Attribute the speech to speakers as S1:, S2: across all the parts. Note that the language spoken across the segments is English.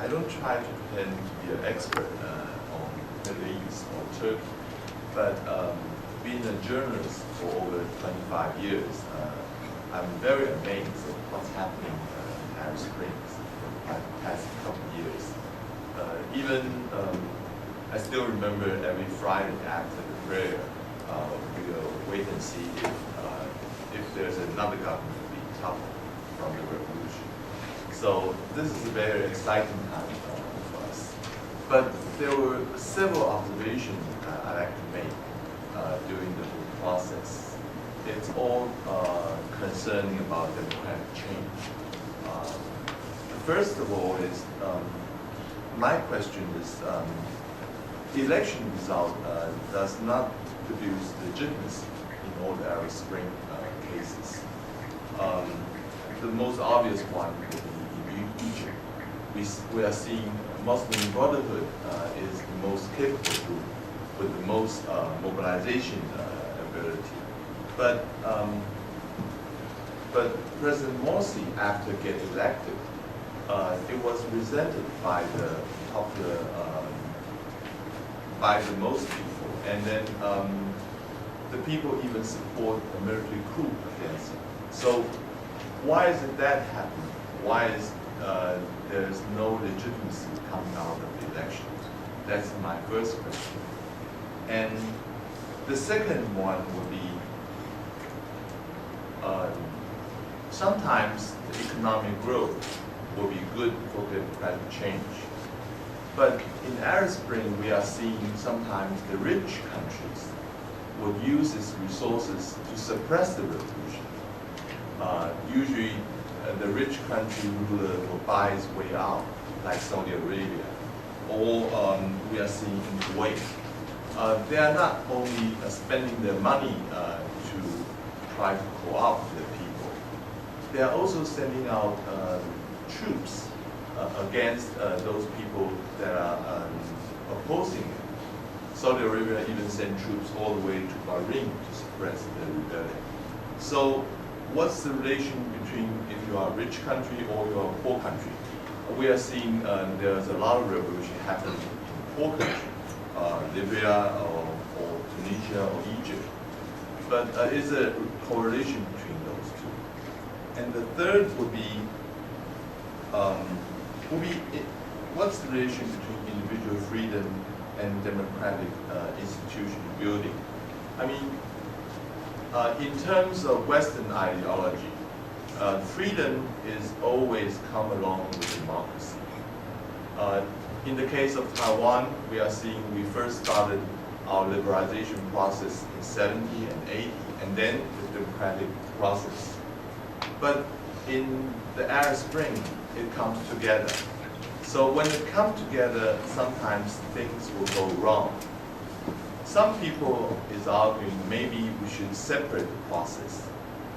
S1: I don't try to pretend to be an expert on Middle East or Turkey, but being a journalist for over 25 years, I'm very amazed at what's happening in Arab Springs for the past couple of years. I still remember every Friday after the prayer, we will wait and see if there's another government to be toppled from the revolution. So this is a very exciting time for us. But there were several observations I'd like to make during the whole process. It's all concerning about democratic change. First of all is, my question is, the election result does not produce legitimacy in all the Arab Spring cases. The most obvious one would be in Egypt. We are seeing Muslim Brotherhood is the most capable group with the most mobilization ability. But President Morsi, after getting elected, it was resented by the popular, by the most people, and then the people even support a military coup against him. So why is it that happening? Why is there's no legitimacy coming out of the election? That's my first question. And the second one would be, sometimes the economic growth will be good for democratic change. But in Arab Spring, we are seeing sometimes the rich countries would use its resources to suppress the revolution. Usually, the rich country ruler will buy his way out, like Saudi Arabia, or we are seeing in Kuwait. They are not only spending their money to try to co-opt the people, they are also sending out troops against those people that are opposing it. Saudi Arabia even sent troops all the way to Bahrain to suppress the rebellion. So what's the relation between if you are a rich country or you are a poor country? We are seeing there's a lot of revolution happening in poor countries, Libya or Tunisia or Egypt. But is there a correlation between those two? And the third would be what's the relation between individual freedom and democratic institution building? I mean, in terms of Western ideology, freedom is always come along with democracy. In the case of Taiwan, we are seeing we first started our liberalization process in 70 and 80, and then the democratic process. But in the Arab Spring, it comes together. So when it comes together, sometimes things will go wrong. Some people is arguing maybe we should separate the process.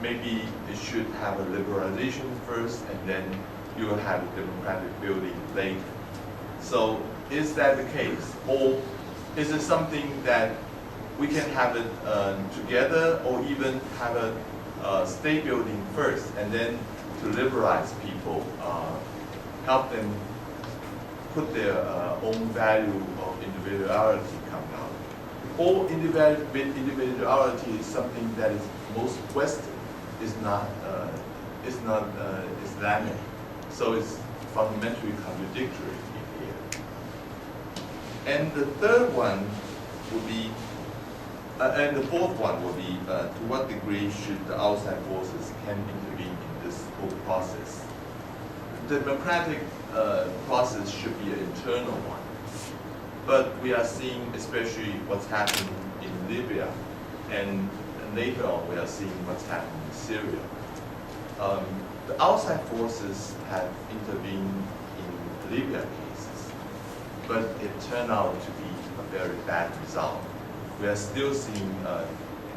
S1: Maybe it should have a liberalization first, and then you will have a democratic building later. So is that the case? Or is it something that we can have it together, or even have a state building first, and then to liberalize people, help them put their own value of individuality come out? Or individuality is something that is most Western, is not Islamic. So it's fundamentally contradictory here. And the third one would be, and the fourth one would be, to what degree should the outside forces can intervene in this whole process? The democratic process should be an internal one. But we are seeing, especially what's happening in Libya, and later on we are seeing what's happening in Syria. The outside forces have intervened in Libya cases, but it turned out to be a very bad result. We are still seeing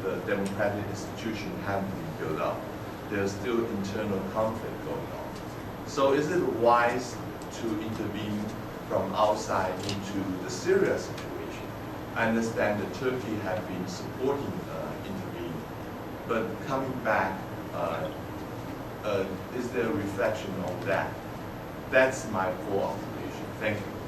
S1: the democratic institution haven't been built up. There's still internal conflict going on. So is it wise to intervene from outside into the Syria situation? I understand that Turkey have been supporting intervening, but coming back, is there a reflection on that? That's my full observation. Thank you.